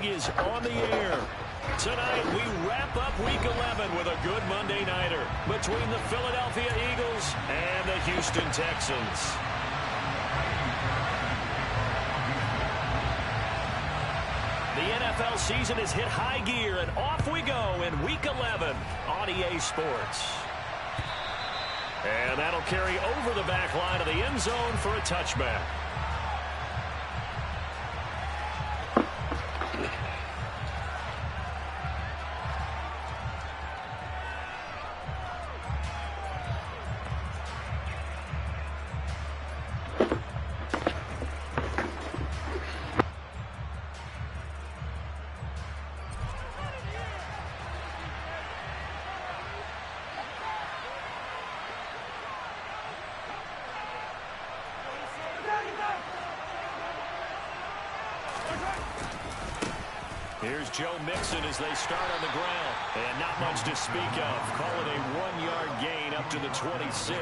League is on the air. Tonight, we wrap up Week 11 with a good Monday Nighter between the Philadelphia Eagles and the Houston Texans. The NFL season has hit high gear, and off we go in Week 11 on EA Sports. And that'll carry over the back line of the end zone for a touchback. Here's Joe Mixon as they start on the ground. And not much to speak of. Call it a 1-yard gain up to the 26.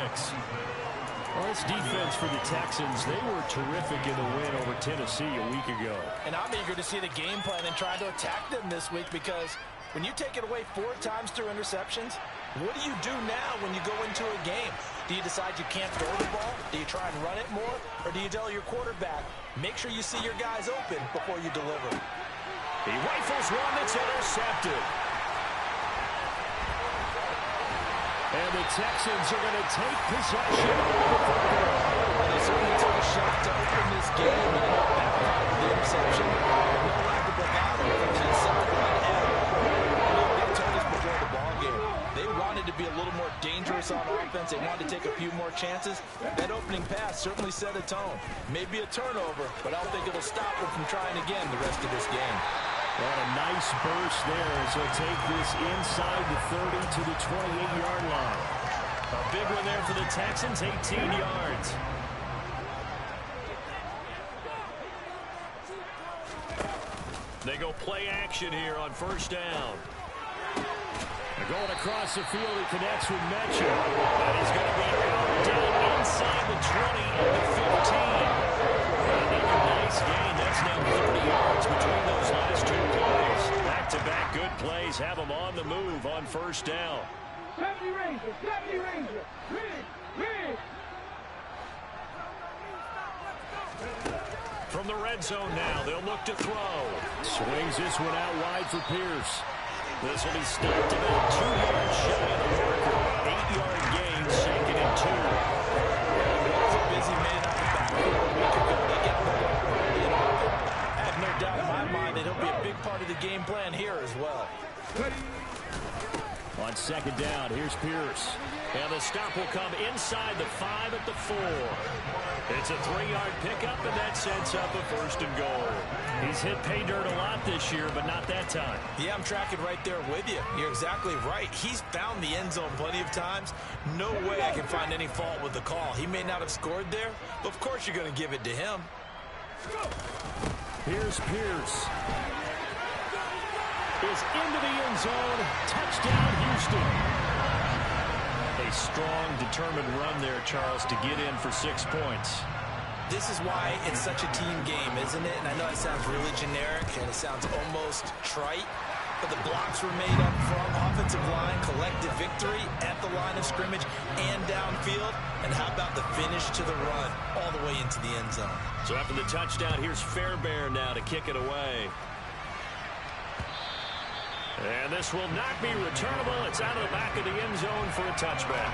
Well, this defense for the Texans, they were terrific in the win over Tennessee a week ago. And I'm eager to see the game plan and try to attack them this week, because when you take it away 4 times through interceptions, what do you do now when you go into a game? Do you decide you can't throw the ball? Do you try and run it more? Or do you tell your quarterback, make sure you see your guys open before you deliver? He rifles one that's intercepted. And the Texans are going to take possession. They certainly took a shot to open this game, and that part of the interception, no lack of bravado from the sideline. They told us before the ball game, they wanted to be a little more dangerous on offense. They wanted to take a few more chances. That opening pass certainly set a tone. Maybe a turnover, but I don't think it'll stop them from trying again the rest of this game. What a nice burst there as he'll take this inside the 30 to the 28-yard line. A big one there for the Texans, 18 yards. They go play action here on first down. They're going across the field. He connects with Mitchell. And he's going to be out down inside the 20 and the 15. Another nice gain. That's now 30 yards between those last 2 plays. Back-to-back good plays have them on the move on first down. 70 Ranger. Read. From the red zone now, they'll look to throw. Swings this one out wide for Pierce. This will be stopped about 2 yards shy of the marker. 8-yard gain, 2nd and 2. It was a busy man out the backfield a week ago. They get the ball early and often. I have no doubt in my mind that he'll be a big part of the game plan here as well. On second down, here's Pierce. And the stop will come inside the 5 at the 4. It's a 3-yard pickup, and that sets up a 1st and goal. He's hit pay dirt a lot this year, but not that time. Yeah, I'm tracking right there with you. You're exactly right. He's found the end zone plenty of times. No way I can find any fault with the call. He may not have scored there, but of course you're going to give it to him. Here's Pierce. Is into the end zone. Touchdown, Houston. A strong, determined run there, Charles, to get in for 6 points. This is why it's such a team game, isn't it? And I know it sounds really generic and it sounds almost trite, but the blocks were made up front, offensive line, collective victory at the line of scrimmage and downfield. And how about the finish to the run all the way into the end zone? So after the touchdown, here's Fairbairn now to kick it away. And this will not be returnable. It's out of the back of the end zone for a touchback.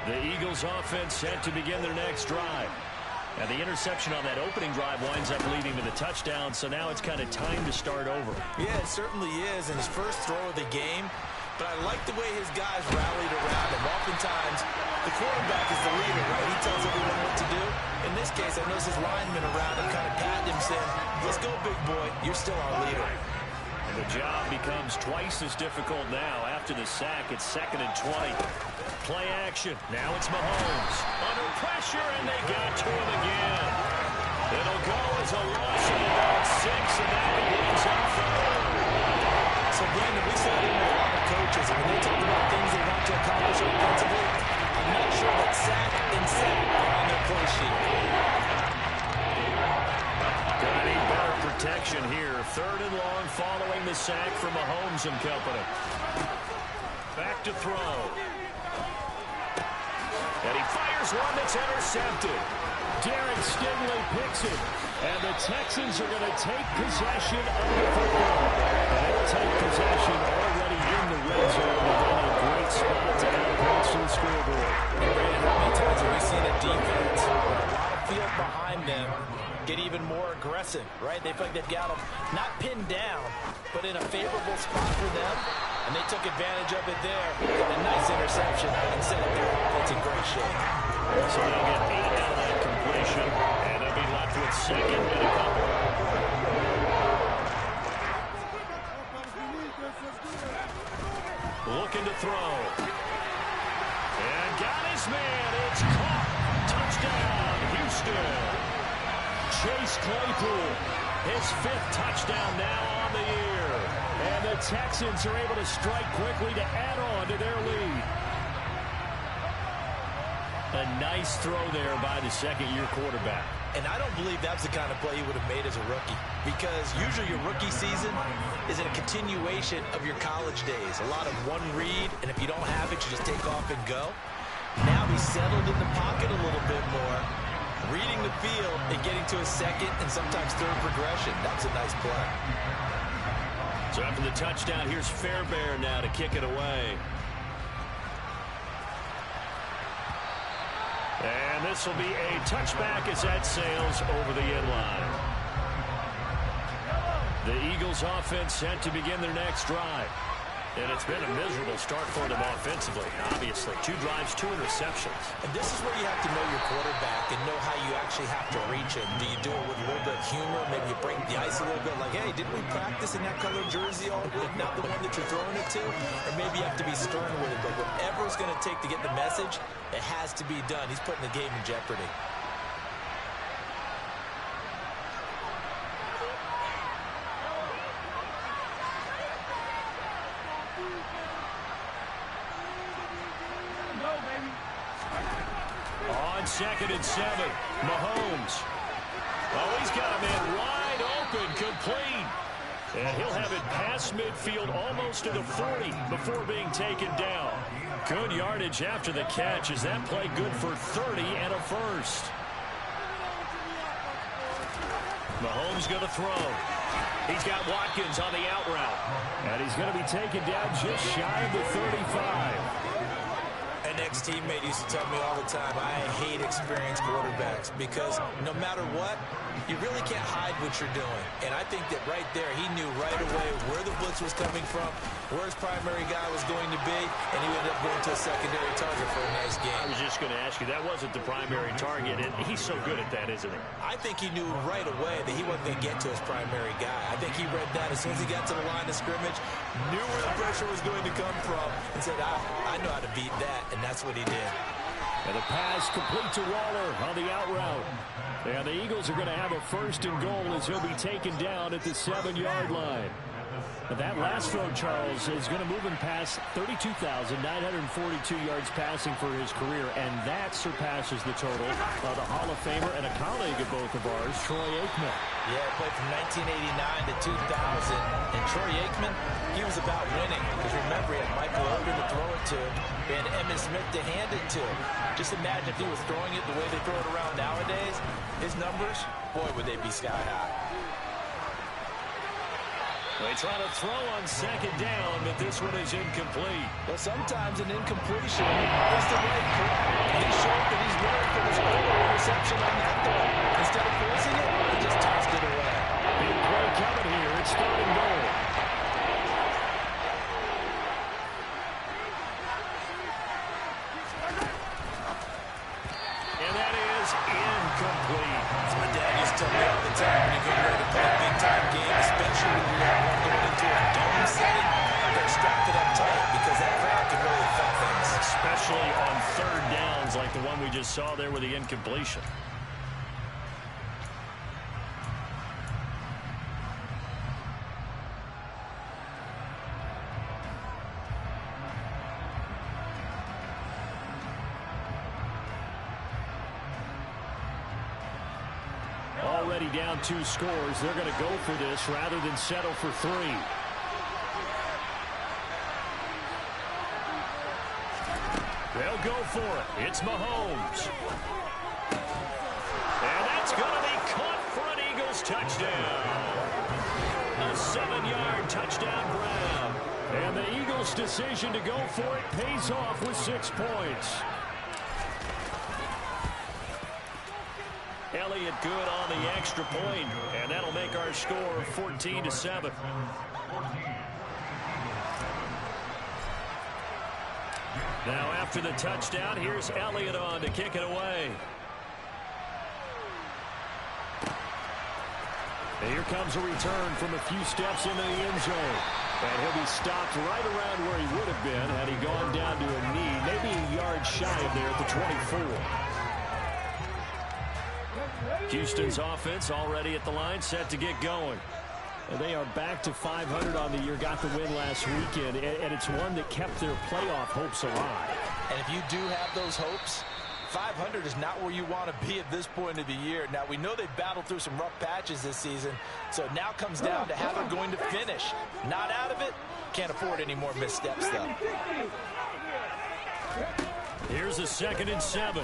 The Eagles offense set to begin their next drive. And the interception on that opening drive winds up leading to the touchdown, so now it's kind of time to start over. Yeah, it certainly is, and his first throw of the game. But I like the way his guys rallied around him. Oftentimes, the quarterback is the leader, right? He tells everyone what to do. In this case, I notice his linemen around him kind of patting him, saying, let's go, big boy. You're still our leader. And the job becomes twice as difficult now. After the sack, it's 2nd and 20. Play action. Now it's Mahomes. Under pressure, and they got to him again. It'll go as a loss of about 6, and that begins on 3rd. So, Brandon, we saw it in a lot of coaches. When they talk about things they want to accomplish offensively, I'm not sure that sack and sack are on their play sheet. protection here. 3rd and long following the sack from Mahomes and company. Back to throw. And he fires one that's intercepted. Derek Stingley picks it. And the Texans are going to take possession of the football. And they'll take possession already in the red zone. And in a great spot to add points to the scoreboard. How many times have we seen a defense with a lot of field behind them get even more aggressive, right? They feel like they've got them not pinned down, but in a favorable spot for them. And they took advantage of it there. A nice interception and set up their offense in great shape. So they'll get 8 out of that completion, and they'll be left with 2nd and a couple. Looking to throw. And got his man. It's caught. Touchdown, Houston. Chase Claypool, his 5th touchdown now on the year. And the Texans are able to strike quickly to add on to their lead. A nice throw there by the 2nd-year quarterback. And I don't believe that's the kind of play he would have made as a rookie, because usually your rookie season is a continuation of your college days. A lot of one read, and if you don't have it, you just take off and go. Now he's settled in the pocket a little bit more, reading the field and getting to a 2nd and sometimes 3rd progression. That's a nice play. So after the touchdown, here's Fairbairn now to kick it away. And this will be a touchback as that sails over the end line. The Eagles offense set to begin their next drive. And it's been a miserable start for them offensively, obviously. 2 drives, 2 interceptions. And this is where you have to know your quarterback and know how you actually have to reach him. Do you do it with a little bit of humor? Maybe you break the ice a little bit, like, hey, didn't we practice in that color jersey all week, not the one that you're throwing it to? Or maybe you have to be stern with it. But whatever it's going to take to get the message, it has to be done. He's putting the game in jeopardy. On 2nd and 7, Mahomes. Oh, he's got a man wide open, complete. And he'll have it past midfield almost to the 40 before being taken down. Good yardage after the catch. Is that play good for 30 and a 1st? Mahomes going to throw. He's got Watkins on the out route. And he's going to be taken down just shy of the 35. An ex-teammate used to tell me all the time, I hate experienced quarterbacks, because no matter what, you really can't hide what you're doing. And I think that right there, he knew right away where the blitz was coming from, where his primary guy was going to be, and he ended up going to a secondary target for a nice game. I was just going to ask you, that wasn't the primary target, and he's so good at that, isn't he? I think he knew right away that he wasn't going to get to his primary guy. I think he read that as soon as he got to the line of scrimmage, knew where the pressure was going to come from, and said, I know how to beat that, and that's what he did. And the pass complete to Waller on the out route. And the Eagles are going to have a 1st and goal as he'll be taken down at the 7-yard line. But that last throw, Charles, is going to move him past 32,942 yards passing for his career, and that surpasses the total of the Hall of Famer and a colleague of both of ours, Troy Aikman. Yeah, played from 1989 to 2000, and Troy Aikman, he was about winning, because remember, he had Michael Irvin to throw it to, and Emmitt Smith to hand it to. Just imagine if he was throwing it the way they throw it around nowadays, his numbers, boy, would they be sky high. They try to throw on 2nd down, but this one is incomplete. Well, sometimes an incompletion is the right call. He showed that he's learned from his earlier interception on that throw. Instead of forcing it, he just tossed it away. Big play coming here. It's 3rd and goal. And that is incomplete. My dad used to tell me all the time, when you get ready to play a big-time game, especially when you have one going into a dome setting, they're strapped it up tight, because that crowd can really affect things. Especially on 3rd downs like the one we just saw there with the incompletion. Already down 2 scores. They're going to go for this rather than settle for 3. They'll go for it. It's Mahomes. And that's going to be caught for an Eagles touchdown. A 7-yard touchdown grab. And the Eagles' decision to go for it pays off with 6 points. Elliott good on the extra point, and that'll make our score 14-7. Now after the touchdown, here's Elliott on to kick it away. And here comes a return from a few steps into the end zone. And he'll be stopped right around where he would have been had he gone down to a knee, maybe a yard shy of there at the 24. Houston's offense already at the line, set to get going. And they are back to 500 on the year, got the win last weekend, and it's one that kept their playoff hopes alive. And if you do have those hopes, 500 is not where you want to be at this point of the year. Now, we know they've battled through some rough patches this season, so it now comes down to how they're going to finish. Not out of it, can't afford any more missteps, though. Here's a 2nd and 7.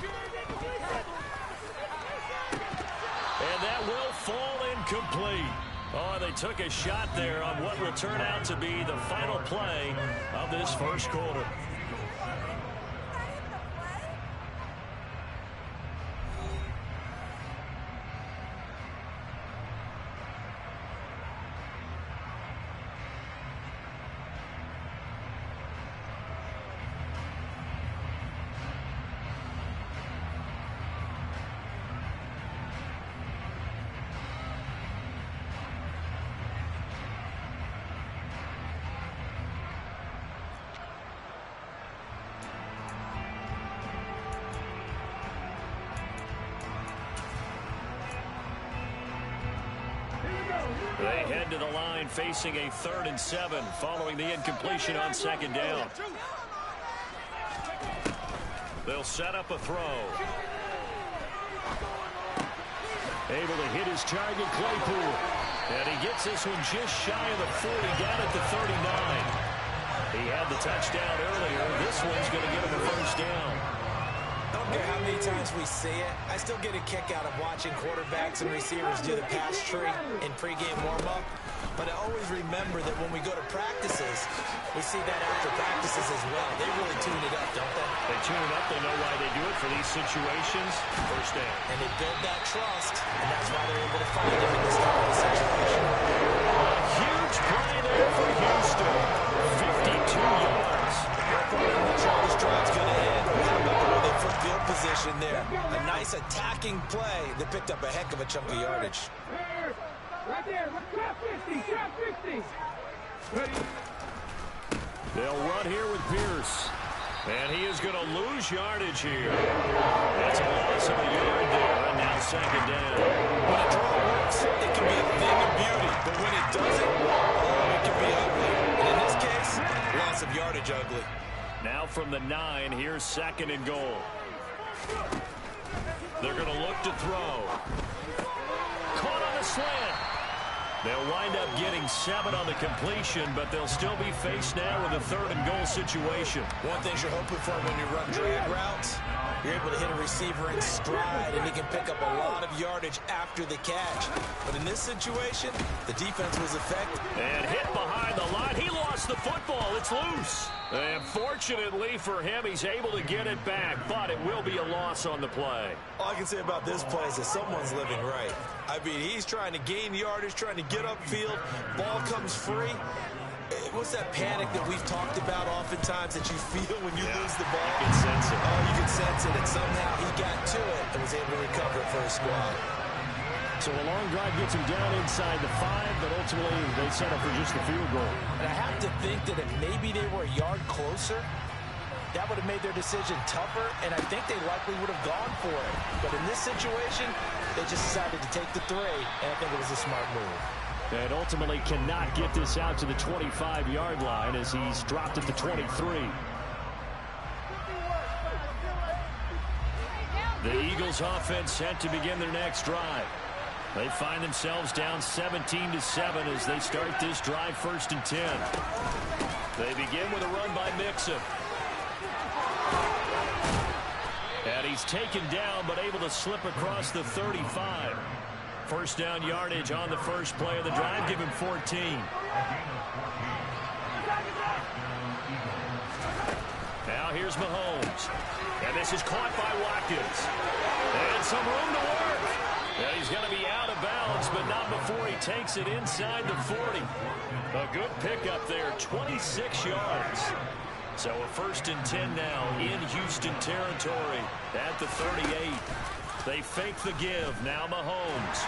And that will fall incomplete. Oh, they took a shot there on what will turn out to be the final play of this first quarter. They head to the line facing a 3rd and 7 following the incompletion on 2nd down. They'll set up a throw. Able to hit his target, Claypool. And he gets this one just shy of the 40, down at the 39. He had the touchdown earlier. This one's going to give him a 1st down. I don't care how many times we see it, I still get a kick out of watching quarterbacks and receivers do the pass tree in pregame warm-up. But I always remember that when we go to practices, we see that after practices as well. They really tune it up, don't they? They tune it up. They know why they do it for these situations. 1st down. And they build that trust, and that's why they're able to find him in this type of situation. A huge play there for Houston. 52 yards. I'm not sure how this drive's going to end. How about the way they put field position there? A nice attacking play that picked up a heck of a chunk of yardage. Right there, trap 50, trap 50. Ready? They'll run here with Pierce. And he is going to lose yardage here. That's a loss of a yard there, and now 2nd down. When a draw works, it can be a thing of beauty. But when it doesn't, oh, it can be ugly. And in this case, loss of yardage ugly. Now from the 9, here's 2nd and goal. They're going to look to throw. Caught on the slant. They'll wind up getting 7 on the completion, but they'll still be faced now with a 3rd and goal situation. One thing you're hoping for when you run drag routes, you're able to hit a receiver in stride, and he can pick up a lot of yardage after the catch. But in this situation, the defense was effective. And hit behind the line. He lost the football. It's loose. And fortunately for him, he's able to get it back, but it will be a loss on the play. All I can say about this play is that someone's living right. I mean, he's trying to gain yardage, trying to get upfield. Ball comes free. What's that panic that we've talked about oftentimes that you feel when you lose the ball? You can sense it. Oh, you can sense it. And somehow he got to it and was able to recover it for his squad. So a long drive gets him down inside the 5, but ultimately they settle for just the field goal. And I have to think that if maybe they were a yard closer, that would have made their decision tougher, and I think they likely would have gone for it. But in this situation, they just decided to take the 3, and I think it was a smart move. And ultimately cannot get this out to the 25-yard line as he's dropped at the 23. The Eagles offense set to begin their next drive. They find themselves down 17-7 as they start this drive 1st and 10. They begin with a run by Mixon. And he's taken down but able to slip across the 35. First down yardage on the first play of the drive. Give him 14. Now here's Mahomes. And this is caught by Watkins. And some room to work. And he's going to be out of bounds, but not before he takes it inside the 40. A good pickup there, 26 yards. So a 1st and 10 now in Houston territory at the 38. They fake the give. Now Mahomes.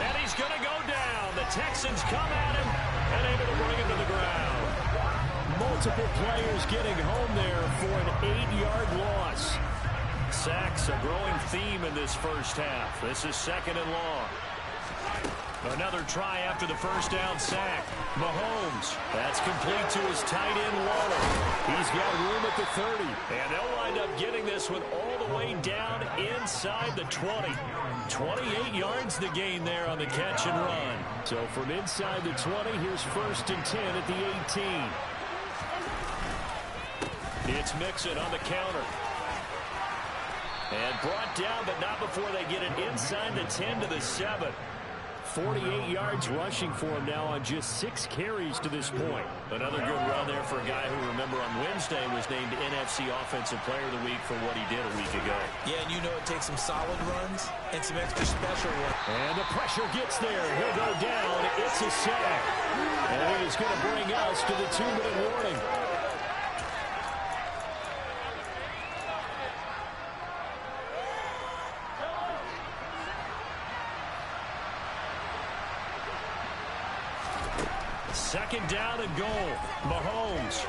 And he's going to go down. The Texans come at him and able to bring him to the ground. Multiple players getting home there for an 8-yard loss. Sacks a growing theme in this first half. This is 2nd and long. Another try after the first down sack. Mahomes. That's complete to his tight end, Waddle. He's got room at the 30. And they'll wind up getting this one all the way down inside the 20. 28 yards the gain there on the catch and run. So from inside the 20, here's 1st and 10 at the 18. It's Mixon on the counter. And brought down, but not before they get it inside the 10 to the 7. 48 yards rushing for him now on just 6 carries to this point. Another good run there for a guy who, remember, on Wednesday was named NFC Offensive Player of the Week for what he did a week ago. Yeah, and you know it takes some solid runs and some extra special ones. And the pressure gets there. He'll go down. It's a sack. And it is going to bring us to the 2-minute warning. Second down and goal. Mahomes.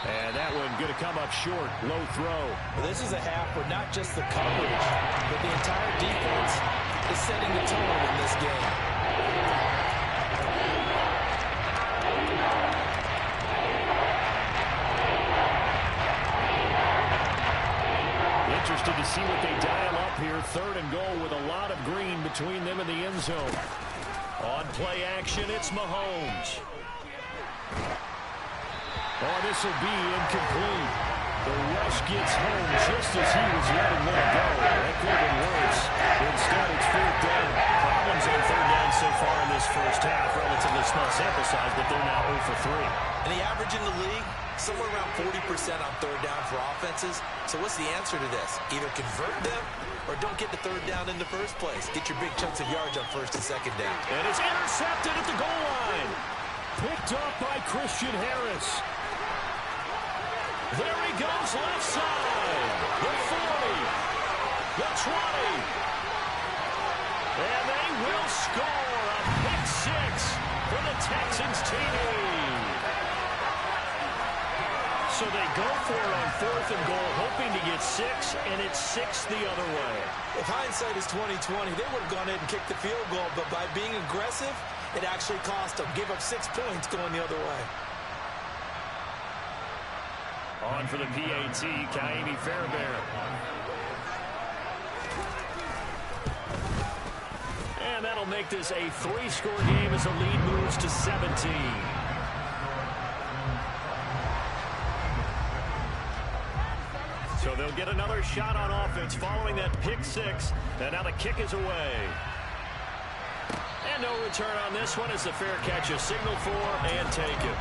And that one going to come up short. Low throw. Well, this is a half where not just the coverage, but the entire defense is setting the tone in this game. Interested to see what they dial up here. 3rd and goal with a lot of green between them and the end zone. On play action, it's Mahomes. Oh, this will be incomplete. The rush gets home just as he was letting one go. That could have been worse. Instead, it's 4th down. Problems on 3rd down so far in this first half. Relatively small sample size, but they're now 0 for 3. And the average in the league, somewhere around 40% on 3rd down for offenses. So what's the answer to this? Either convert them or don't get the 3rd down in the first place. Get your big chunks of yards on 1st and 2nd down. And it's intercepted at the goal line. Picked up by Christian Harris. There he goes, left side. The 40. The 20. And they will score a pick 6 for the Texans TD. So they go for it on 4th and goal, hoping to get 6, and it's 6 the other way. If hindsight is 20/20, they would have gone in and kicked the field goal, but by being aggressive, it actually cost them. Give up 6 points going the other way. On for the PAT, Kaimi Fairbairn. And that'll make this a 3-score game as the lead moves to 17. So they'll get another shot on offense following that pick 6. And now the kick is away. And no return on this one as the fair catch is signaled for and taken.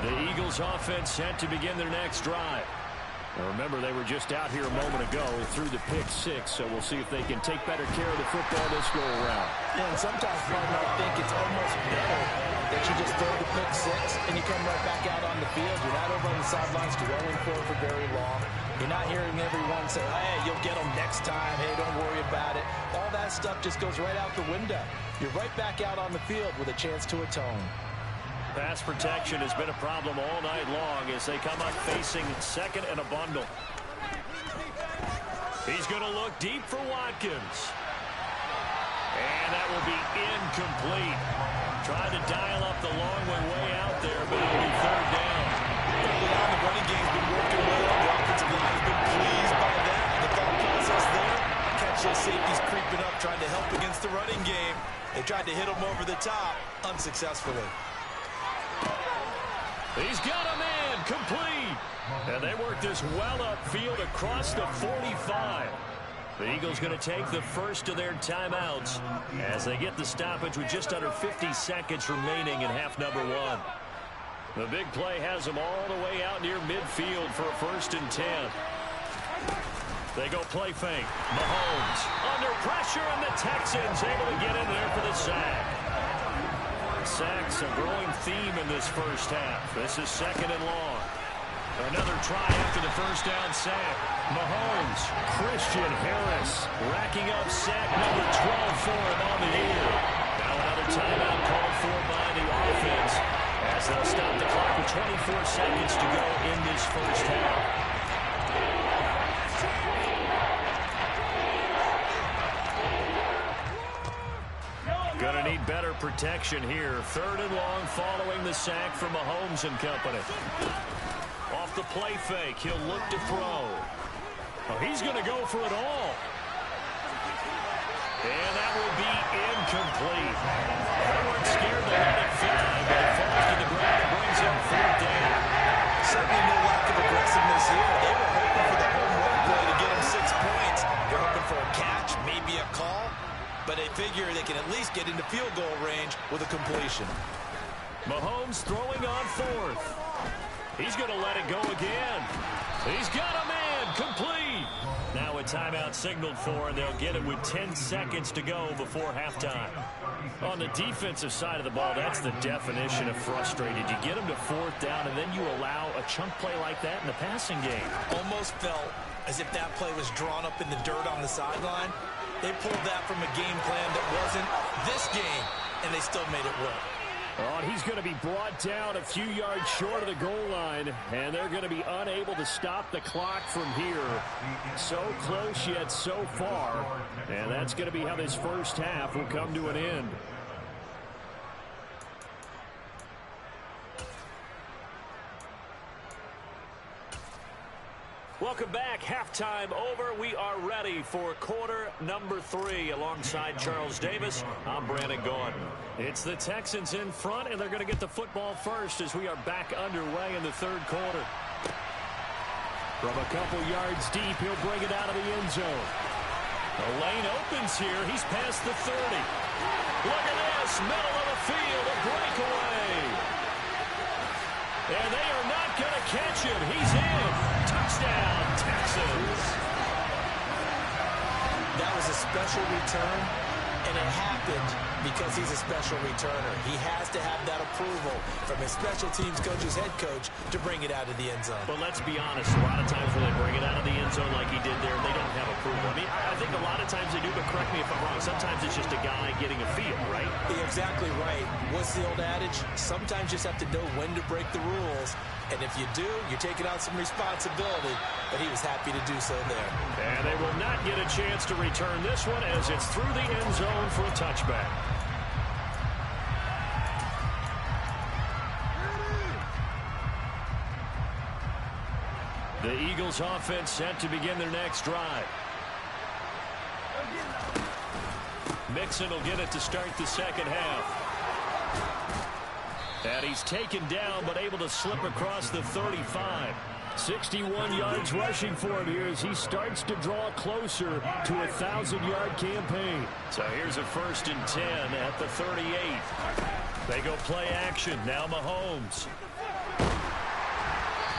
The Eagles offense set to begin their next drive. Now remember, they were just out here a moment ago through the pick 6, so we'll see if they can take better care of the football this go around. Yeah, and sometimes I think it's almost better that you just throw the pick 6 and you come right back out on the field. You're not over on the sidelines dwelling for very long. You're not hearing everyone say, hey, you'll get them next time. Hey, don't worry about it. All that stuff just goes right out the window. You're right back out on the field with a chance to atone. Pass protection has been a problem all night long as they come up facing 2nd and a bundle. He's going to look deep for Watkins. And that will be incomplete. Tried to dial up the long way out there, but it'll be 3rd down. The running game's been working well on the offensive line. They tried to hit him over the top unsuccessfully. He's got a man complete. And they work this well upfield across the 45. The Eagles going to take the first of their timeouts as they get the stoppage with just under 50 seconds remaining in half number 1. The big play has them all the way out near midfield for a 1st and 10. They go play fake. Mahomes under pressure, and the Texans able to get in there for the sack. Sacks a growing theme in this first half. This is 2nd and long. Another try after the first down sack. Mahomes, Christian Harris racking up sack number 12 for him on the year. Now another timeout called for by the offense as they'll stop the clock with 24 seconds to go in this first half. Gonna need better protection here. 3rd and long following the sack from Mahomes and company. Off the play fake, he'll look to throw. Oh, he's going to go for it all. And that will be incomplete. They weren't scared to let it fly, but it falls to the ground and brings him 4th down. Certainly no lack of aggressiveness here. They were hoping for the home run play to get him 6 points. They're hoping for a catch, maybe a call, but they figure they can at least get into field goal range with a completion. Mahomes throwing on 4th. He's going to let it go again. He's got a man complete. Now a timeout signaled for, and they'll get it with 10 seconds to go before halftime. On the defensive side of the ball, that's the definition of frustrated. You get them to 4th down, and then you allow a chunk play like that in the passing game. Almost felt as if that play was drawn up in the dirt on the sideline. They pulled that from a game plan that wasn't this game, and they still made it work. Oh, and he's going to be brought down a few yards short of the goal line, and they're going to be unable to stop the clock from here. So close yet so far, and that's going to be how this first half will come to an end. Welcome back. Halftime over. We are ready for quarter number 3 alongside Charles Davis. I'm Brandon Gaughan. It's the Texans in front, and they're going to get the football first as we are back underway in the 3rd quarter. From a couple yards deep, he'll bring it out of the end zone. The lane opens here. He's past the 30. Look at this. Middle of the field. A breakaway. And they are not going to catch him. He's in. Touchdown, Texans. That was a special return, and it happened because he's a special returner. He has to have that approval from his special teams coach's head coach to bring it out of the end zone. But let's be honest, a lot of times when they bring it out of the end zone like he did there, they don't have approval. I mean, I think a lot of times they do, but correct me if I'm wrong, sometimes it's just a guy getting a feel, right? You're exactly right. What's the old adage? Sometimes you just have to know when to break the rules. And if you do, you're taking out some responsibility. But he was happy to do so there. And they will not get a chance to return this one as it's through the end zone for a touchback. The Eagles offense set to begin their next drive. Mixon will get it to start the second half. And he's taken down, but able to slip across the 35. 61 yards rushing for him here as he starts to draw closer to a 1,000-yard campaign. So here's a 1st and 10 at the 38. They go play action. Now Mahomes.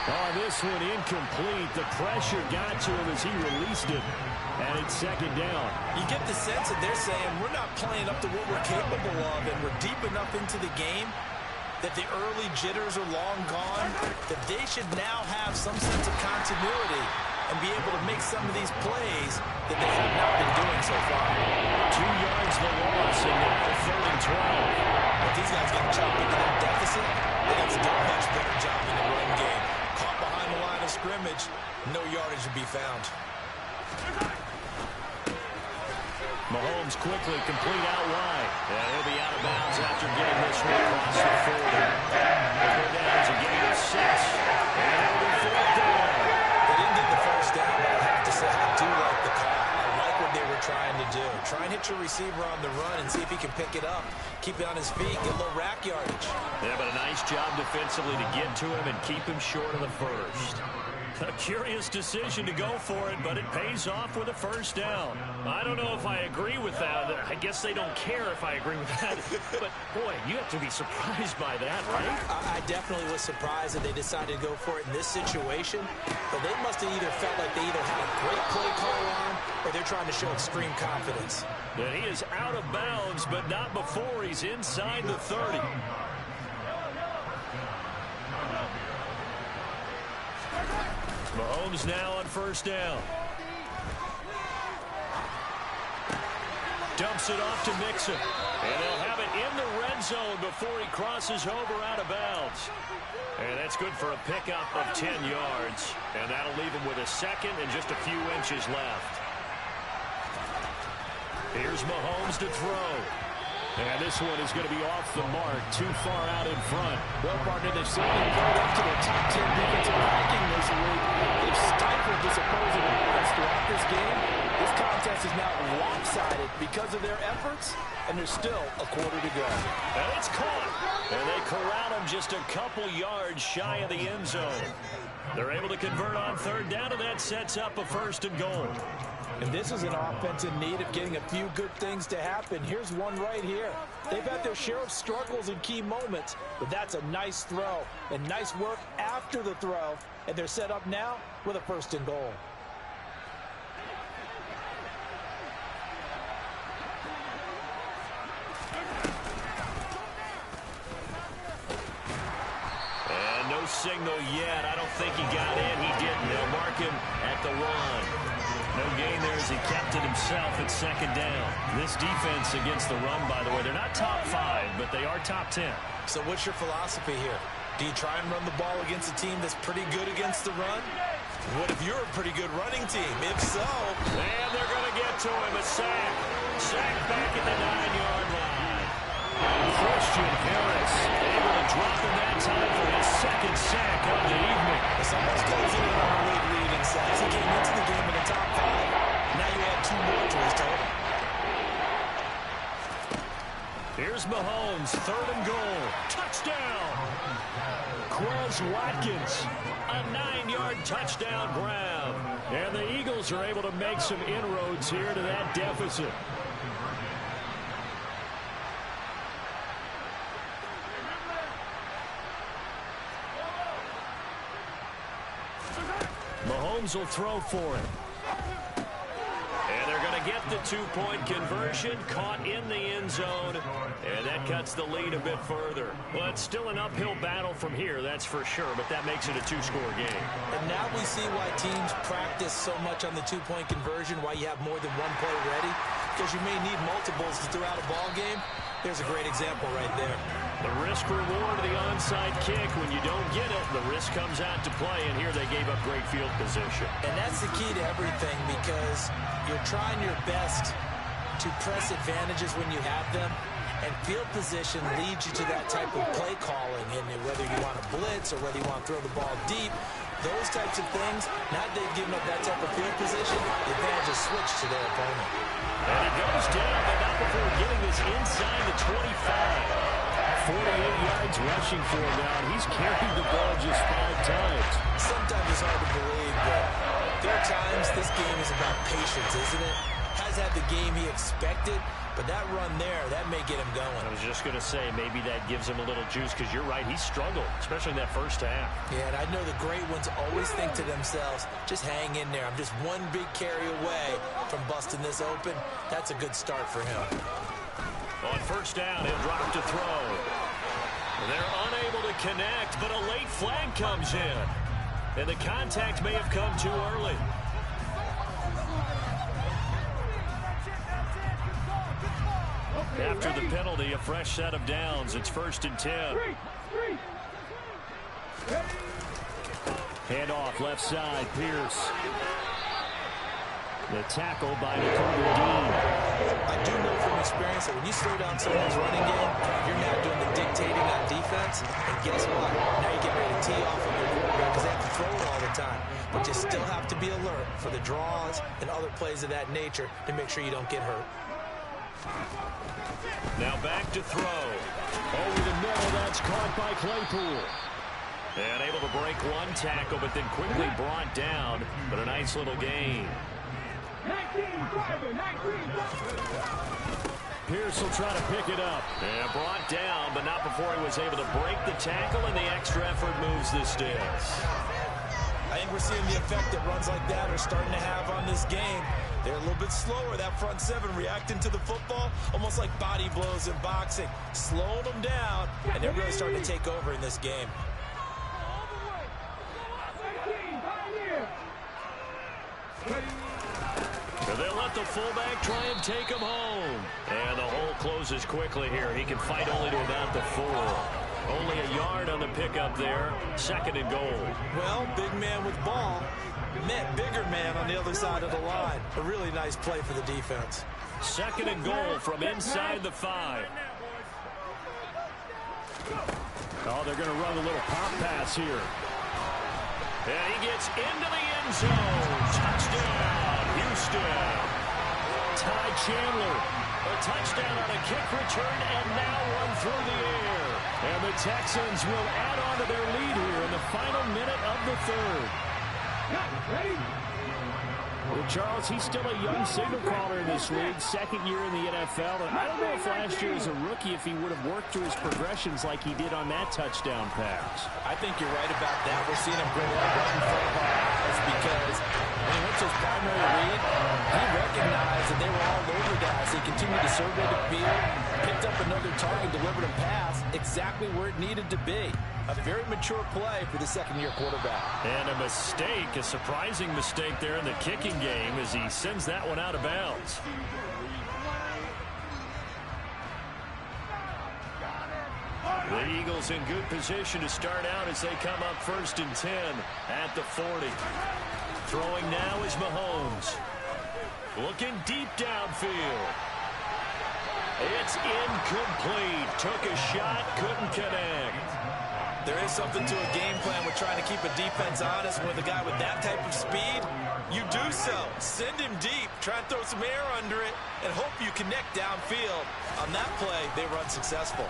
Oh, this one incomplete. The pressure got to him as he released it. And it's 2nd down. You get the sense that they're saying we're not playing up to what we're capable of, and we're deep enough into the game that the early jitters are long gone, that they should now have some sense of continuity and be able to make some of these plays that they have not been doing so far. 2 yards the loss, and now 3rd and 12. If these guys get chopped into that deficit, they have to do a much better job in the run game. Caught behind the line of scrimmage, no yardage to be found. Mahomes quickly complete out wide. And he'll be out of bounds after getting this one across the 40. They'll go down to gain of 6. And it'll be 4th down. They didn't get the first down, but I have to say I do like the call. I like what they were trying to do. Try and hit Watch your receiver on the run and see if he can pick it up. Keep it on his feet, get a little rack yardage. Yeah, but a nice job defensively to get to him and keep him short of the first. A curious decision to go for it, but it pays off with a first down. I don't know if I agree with that. I guess they don't care if I agree with that. But, boy, you have to be surprised by that, right? I definitely was surprised that they decided to go for it in this situation. But they must have either felt like they either had a great play call on or they're trying to show extreme confidence. And he is out of bounds, but not before he's inside the 30. Mahomes now on first down. Dumps it off to Mixon. And they'll have it in the red zone before he crosses over out of bounds. And that's good for a pickup of 10 yards. And that'll leave him with a second and just a few inches left. Here's Mahomes to throw. And this one is going to be off the mark, too far out in front. Well, partner, they've certainly played up to their top 10 defensive ranking this week. They've stifled this opposing offense throughout this game. This contest is now lopsided because of their efforts, and there's still a quarter to go. And it's caught. And they corral him just a couple yards shy of the end zone. They're able to convert on third down, and that sets up a first and goal. And this is an offense in need of getting a few good things to happen. Here's one right here. They've had their share of struggles in key moments, but that's a nice throw and nice work after the throw. And they're set up now with a first and goal. And no signal yet. I don't think he got in. He didn't. They'll mark him at the 1. No gain there as he kept it himself at second down. This defense against the run, by the way, they're not top 5, but they are top 10. So what's your philosophy here? Do you try and run the ball against a team that's pretty good against the run? What if you're a pretty good running team? If so... And they're going to get to him. A sack. Sack back at the 9-yard line. Christian Harris able to drop him that time for his second sack of the evening. Someone's closing in on a league lead in sacks. He came into the game in the top 5. Now you add 2 more to his total. Here's Mahomes, third and goal. Touchdown! Quez Watkins, a 9-yard touchdown grab. And the Eagles are able to make some inroads here to that deficit. Mahomes will throw for it. And they're going to get the 2-point conversion, caught in the end zone, and that cuts the lead a bit further. Well, it's still an uphill battle from here, that's for sure, but that makes it a 2-score game. And now we see why teams practice so much on the 2-point conversion, why you have more than one play ready, because you may need multiples throughout a ball game. There's a great example right there. The risk-reward of the onside kick. When you don't get it, the risk comes out to play, and here they gave up great field position. And that's the key to everything, because you're trying your best to press advantages when you have them, and field position leads you to that type of play calling. And whether you want to blitz or whether you want to throw the ball deep, those types of things, now that they've given up that type of field position, the advantage is switched to their opponent. And he goes down, but not before getting this inside the 25. 48 yards rushing for him now, and he's carried the ball just 5 times. Sometimes it's hard to believe, but there are times this game is about patience, isn't it? Has had the game he expected, but that run there, that may get him going. I was just going to say, maybe that gives him a little juice, because you're right, he struggled, especially in that first half. Yeah, and I know the great ones always think to themselves, just hang in there. I'm just one big carry away from busting this open. That's a good start for him. On first down, he'll drop to throw. They're unable to connect, but a late flag comes in. And the contact may have come too early. After the penalty, a fresh set of downs. It's 1st and 10. Handoff left side, Pierce. The tackle by Dakota Dean. I do know from experience that when you slow down someone's running game, you're now doing the dictating on defense. And guess what? Now you get ready to tee off on your quarterback because they have to throw it all the time. But you still have to be alert for the draws and other plays of that nature to make sure you don't get hurt. Now back to throw. Over the middle, that's caught by Claypool. And able to break one tackle, but then quickly brought down. But a nice little gain. 19, driver, 19, Pierce will try to pick it up. And brought down, but not before he was able to break the tackle, and the extra effort moves the sticks. I think we're seeing the effect that runs like that are starting to have on this game. They're a little bit slower, that front seven, reacting to the football, almost like body blows in boxing, slowing them down, and they're really starting to take over in this game. And they'll let the fullback try and take him home. And the hole closes quickly here. He can fight only to about the 4. Only a yard on the pickup there. 2nd and goal. Well, big man with ball met bigger man on the other side of the line. A really nice play for the defense. 2nd and goal from inside the 5. Oh, they're going to run a little pop pass here. And he gets into the end zone. Touchdown, Houston. Ty Chandler. A touchdown on a kick return, and now one through the air. And the Texans will add on to their lead here in the final minute of the 3rd. Well, Charles, he's still a young signal caller in this league, 2nd year in the NFL. And I don't know if last year as a rookie, if he would have worked through his progressions like he did on that touchdown pass. I think you're right about that. We're seeing him grow up right in front of our eyes because when he went to his primary read, he recognized that they were all over guys. He continued to survey the field, picked up another target, delivered a pass exactly where it needed to be. A very mature play for the 2nd-year quarterback. And a mistake, a surprising mistake there in the kicking game as he sends that one out of bounds. The Eagles in good position to start out as they come up 1st and 10 at the 40. Throwing now is Mahomes. Looking deep downfield. It's incomplete. Took a shot, couldn't connect. There is something to a game plan with trying to keep a defense honest. With a guy with that type of speed, you do so. Send him deep, try and throw some air under it, and hope you connect downfield. On that play, they were unsuccessful.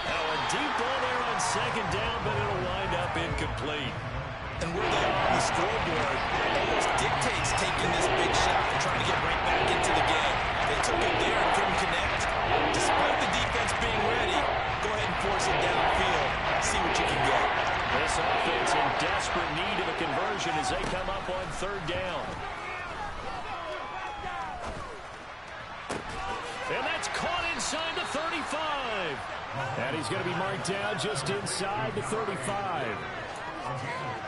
Now a deep ball there on 2nd down, but it'll wind up incomplete. And where they are on the scoreboard almost dictates taking this big shot and trying to get right back into the game. They took it there and couldn't connect. Despite the defense being ready, go ahead and force it downfield. See what you can get. This offense in desperate need of a conversion as they come up on 3rd down. And that's caught inside the 35. And he's going to be marked down just inside the 35.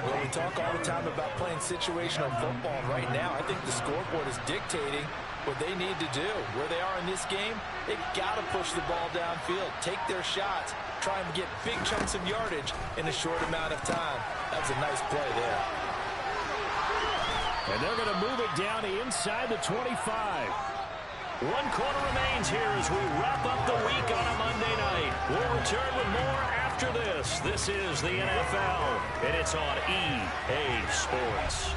Well, we talk all the time about playing situational football. Right now, I think the scoreboard is dictating what they need to do. Where they are in this game, they've got to push the ball downfield, take their shots, try and get big chunks of yardage in a short amount of time. That was a nice play there. And they're going to move it down inside the 25. 1 quarter remains here as we wrap up the week on a Monday night. We'll return with more after this. This is the NFL, and it's on EA Sports.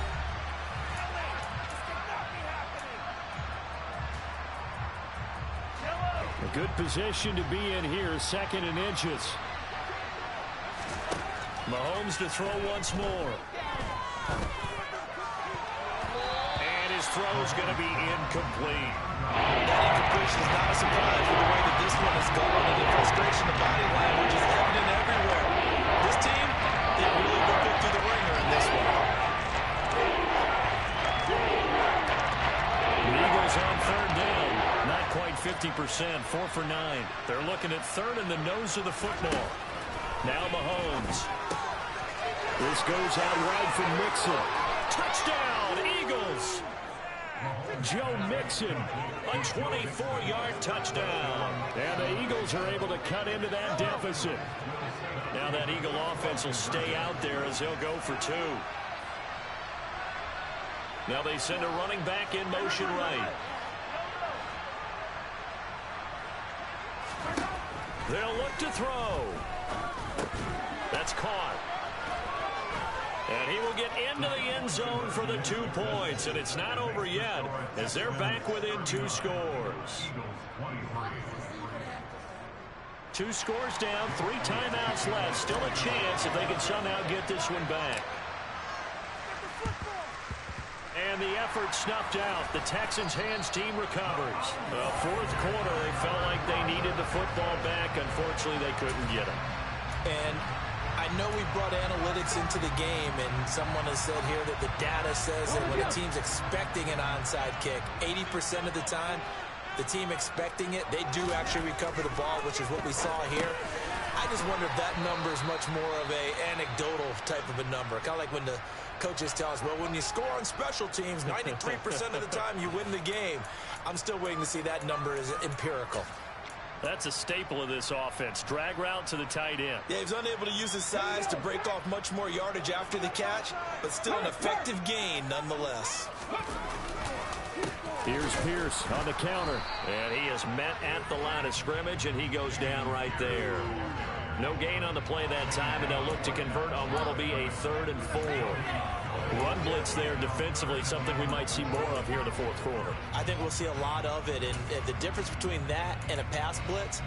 A good position to be in here, 2nd and inches. Mahomes to throw once more. And his throw's going to be incomplete. That incompletion is not a surprise with the way that this one has gone, and the frustration, the body language is evident everywhere. This team, they really got put through the ringer in this one. The Eagles on 3rd down. Not quite 50%, 4 for 9. They're looking at 3rd in the nose of the football. Now Mahomes. This goes out wide for Mixon. Touchdown, Eagles! Joe Mixon, a 24-yard touchdown. And the Eagles are able to cut into that deficit. Now that Eagle offense will stay out there as they'll go for 2. Now they send a running back in motion right. They'll look to throw. That's caught. And he will get into the end zone for the 2 points, and it's not over yet as they're back within 2 scores. 2 scores down, 3 timeouts left. Still a chance if they can somehow get this one back. And the effort snuffed out. The Texans' hands team recovers. The 4th quarter, they felt like they needed the football back. Unfortunately, they couldn't get it. And I know we brought analytics into the game, and someone has said here that the data says that when a team's expecting an onside kick, 80% of the time, the team expecting it, they do actually recover the ball, which is what we saw here. I just wonder if that number is much more of a anecdotal type of a number. Kind of like when the coaches tell us, well, when you score on special teams, 93% of the time you win the game. I'm still waiting to see that number is empirical. That's a staple of this offense. Drag route to the tight end. Yeah, he's unable to use his size to break off much more yardage after the catch, but still an effective gain nonetheless. Here's Pierce on the counter, and he is met at the line of scrimmage, and he goes down right there. No gain on the play that time, and they'll look to convert on what will be a 3rd and 4. Run blitz there defensively, something we might see more of here in the 4th quarter. I think we'll see a lot of it, and the difference between that and a pass blitz,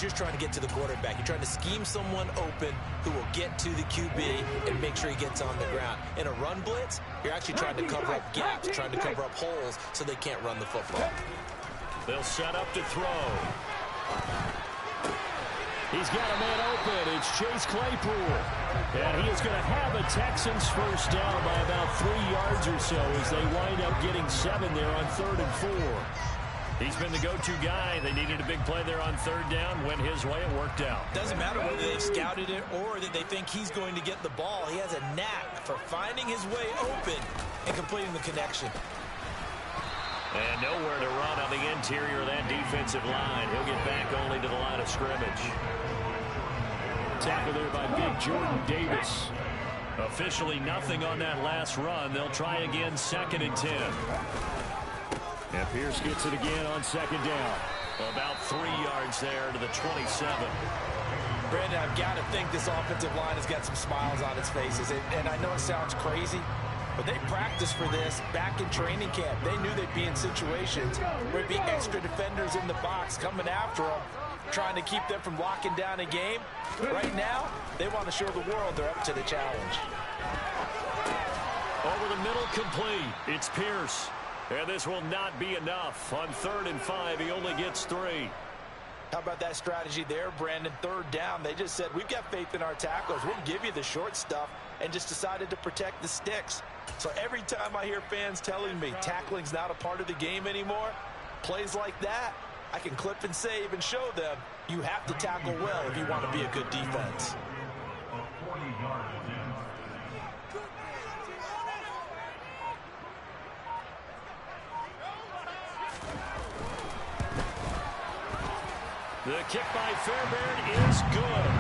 you're trying to get to the quarterback. You're trying to scheme someone open who will get to the QB and make sure he gets on the ground. In a run blitz, you're actually trying to cover up gaps, trying to cover up holes so they can't run the football. They'll set up to throw. He's got a man open. It's Chase Claypool. And he is going to have a Texans first down by about 3 yards or so as they wind up getting 7 there on 3rd and 4. He's been the go-to guy. They needed a big play there on 3rd down. Went his way. It worked out. Doesn't matter whether they've scouted it or that they think he's going to get the ball. He has a knack for finding his way open and completing the connection. And nowhere to run on the interior of that defensive line. He'll get back only to the line of scrimmage. Tackle there by big Jordan Davis. Officially nothing on that last run. They'll try again 2nd and 10. And Pierce gets it again on 2nd down. About 3 yards there to the 27. Brandon, I've got to think this offensive line has got some smiles on its faces. And I know it sounds crazy, but they practiced for this back in training camp. They knew they'd be in situations where it'd be extra defenders in the box coming after them, trying to keep them from locking down a game. Right now, they want to show the world they're up to the challenge. Over the middle, complete. It's Pierce. And this will not be enough. On 3rd and 5, he only gets 3. How about that strategy there, Brandon? 3rd down, they just said, we've got faith in our tackles. We'll give you the short stuff, and just decided to protect the sticks. So every time I hear fans telling me tackling's not a part of the game anymore, plays like that, I can clip and save and show them you have to tackle well if you want to be a good defense. The kick by Fairbairn is good.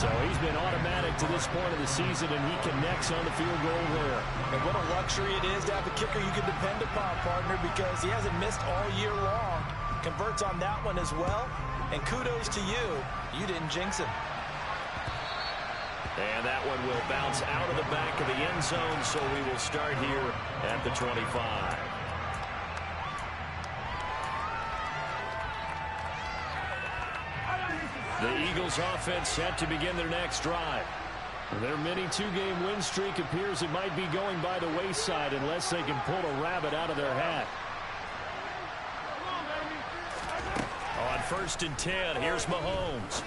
So he's been automatic to this point of the season, and he connects on the field goal there. And what a luxury it is to have a kicker you can depend upon, partner, because he hasn't missed all year long. Converts on that one as well. And kudos to you. You didn't jinx him. And that one will bounce out of the back of the end zone, so we will start here at the 25. The Eagles offense set to begin their next drive. Their mini 2-game win streak appears it might be going by the wayside unless they can pull a rabbit out of their hat. On 1st and 10, here's Mahomes.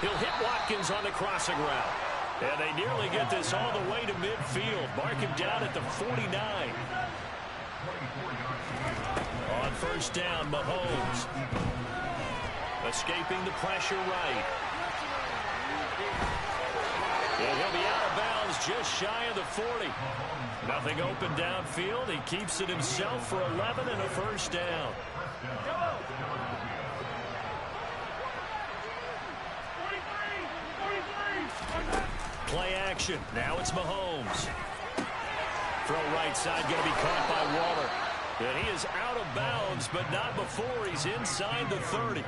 He'll hit Watkins on the crossing route. And they nearly get this all the way to midfield. Mark him down at the 49. On 1st down, Mahomes. Escaping the pressure right. And he'll be out of bounds just shy of the 40. Nothing open downfield. He keeps it himself for 11 and a 1st down. Play action. Now it's Mahomes. Throw right side going to be caught by Waller. And he is out of bounds, but not before he's inside the 30.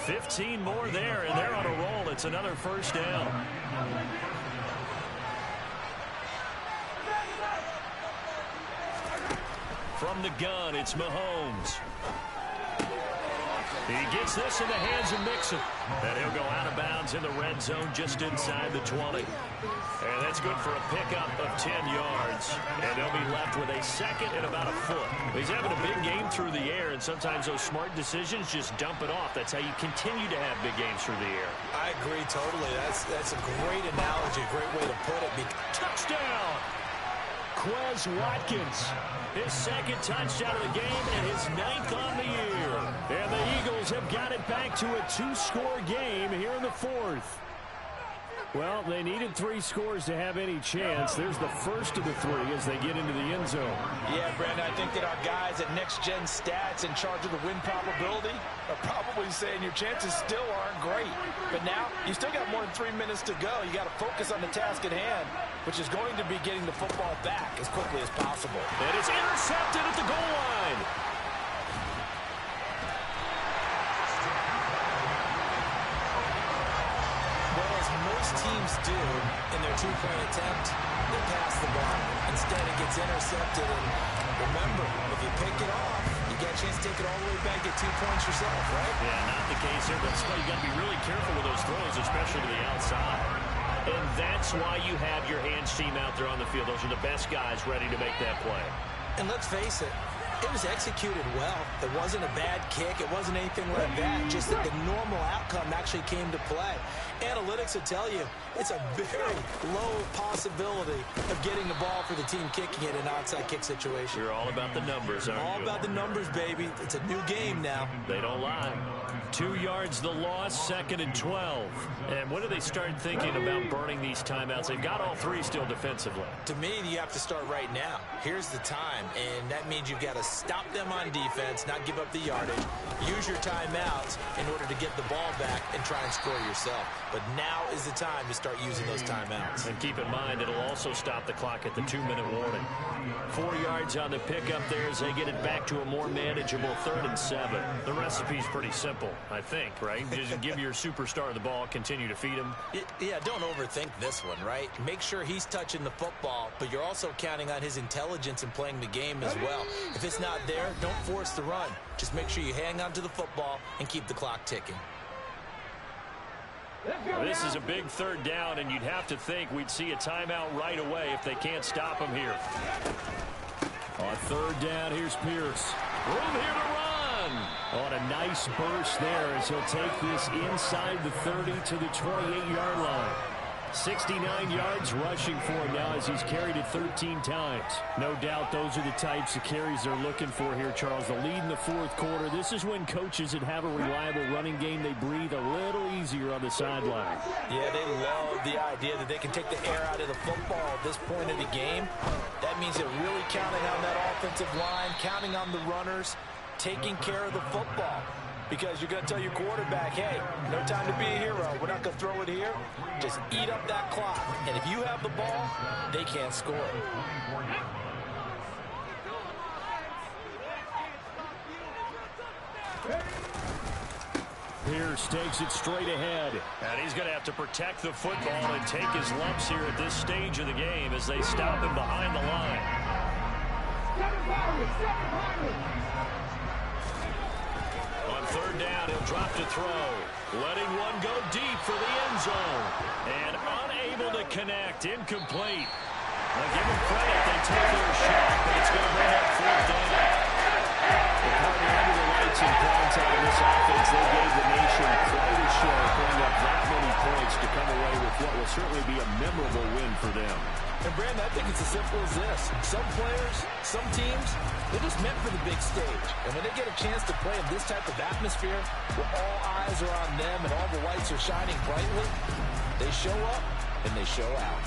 15 more there, and they're on a roll. It's another 1st down. from the gun, it's Mahomes. He gets this in the hands of Mixon. And he'll go out of bounds in the red zone just inside the 20. And that's good for a pickup of 10 yards. And they'll be left with a second and about a foot. He's having a big game through the air, and sometimes those smart decisions just dump it off. That's how you continue to have big games through the air. I agree totally. That's a great analogy, a great way to put it. Touchdown! Quez Watkins, his second touchdown of the game and his 9th on the year. And the Eagles have got it back to a 2-score game here in the 4th. Well, they needed 3 scores to have any chance. There's the first of the 3 as they get into the end zone. Yeah, Brandon, I think that our guys at Next Gen Stats in charge of the win probability are probably saying your chances still aren't great. But now, you still got more than 3 minutes to go. You got to focus on the task at hand, which is going to be getting the football back as quickly as possible. And it's intercepted at the goal line. Most teams do in their 2-point attempt, they pass the ball. Instead, it gets intercepted. And remember, if you pick it off, you get a chance to take it all the way back, get 2 points yourself, right? Yeah, not the case here, but you got to be really careful with those throws, especially to the outside. And that's why you have your hands team out there on the field. Those are the best guys ready to make that play. And let's face it, it was executed well. It wasn't a bad kick. It wasn't anything like that. Just that the normal outcome actually came to play. Analytics will tell you it's a very low possibility of getting the ball for the team kicking it in an onside kick situation. You're all about the numbers, aren't you? All about the numbers, baby. It's a new game now. They don't lie. 2 yards the loss, 2nd and 12. And when do they start thinking about burning these timeouts? They've got all 3 still defensively. To me, you have to start right now. Here's the time, and that means you've got to stop them on defense, not give up the yardage, use your timeouts in order to get the ball back and try and score yourself. But now is the time to start using those timeouts. And keep in mind, it'll also stop the clock at the 2-minute warning. 4 yards on the pickup there as they get it back to a more manageable 3rd and 7. The recipe's pretty simple, I think, right? Just give your superstar the ball, continue to feed him. Yeah, don't overthink this one, right? Make sure he's touching the football, but you're also counting on his intelligence in playing the game as well. If it's not there, don't force the run. Just make sure you hang on to the football and keep the clock ticking. This is a big 3rd down, and you'd have to think we'd see a timeout right away if they can't stop him here. On 3rd down, here's Pierce. Room here to run. On a nice burst there as he'll take this inside the 30 to the 28-yard line. 69 yards rushing for him now as he's carried it 13 times. No doubt those are the types of carries they're looking for here, Charles. The lead in the 4th quarter. This is when coaches that have a reliable running game, they breathe a little easier on the sideline. Yeah, they love the idea that they can take the air out of the football at this point of the game. That means they're really counting on that offensive line, counting on the runners, taking care of the football. Because you're going to tell your quarterback, hey, no time to be a hero. We're not going to throw it here. Just eat up that clock. And if you have the ball, they can't score. Pierce takes it straight ahead. And he's going to have to protect the football and take his lumps here at this stage of the game as they stop him behind the line. On 3rd down, he'll drop to throw. Letting one go deep for the end zone. And unable to connect. Incomplete. Now give them credit. They took their shot, but it's going to bring up 4th down. The party under the lights in prime time in this offense. They gave the nation quite a show, putting up that many points to come away with what will certainly be a memorable win for them. And, Brandon, I think it's as simple as this. Some players, some teams, they're just meant for the big stage. And when they get a chance to play in this type of atmosphere where all eyes are on them and all the lights are shining brightly, they show up and they show out.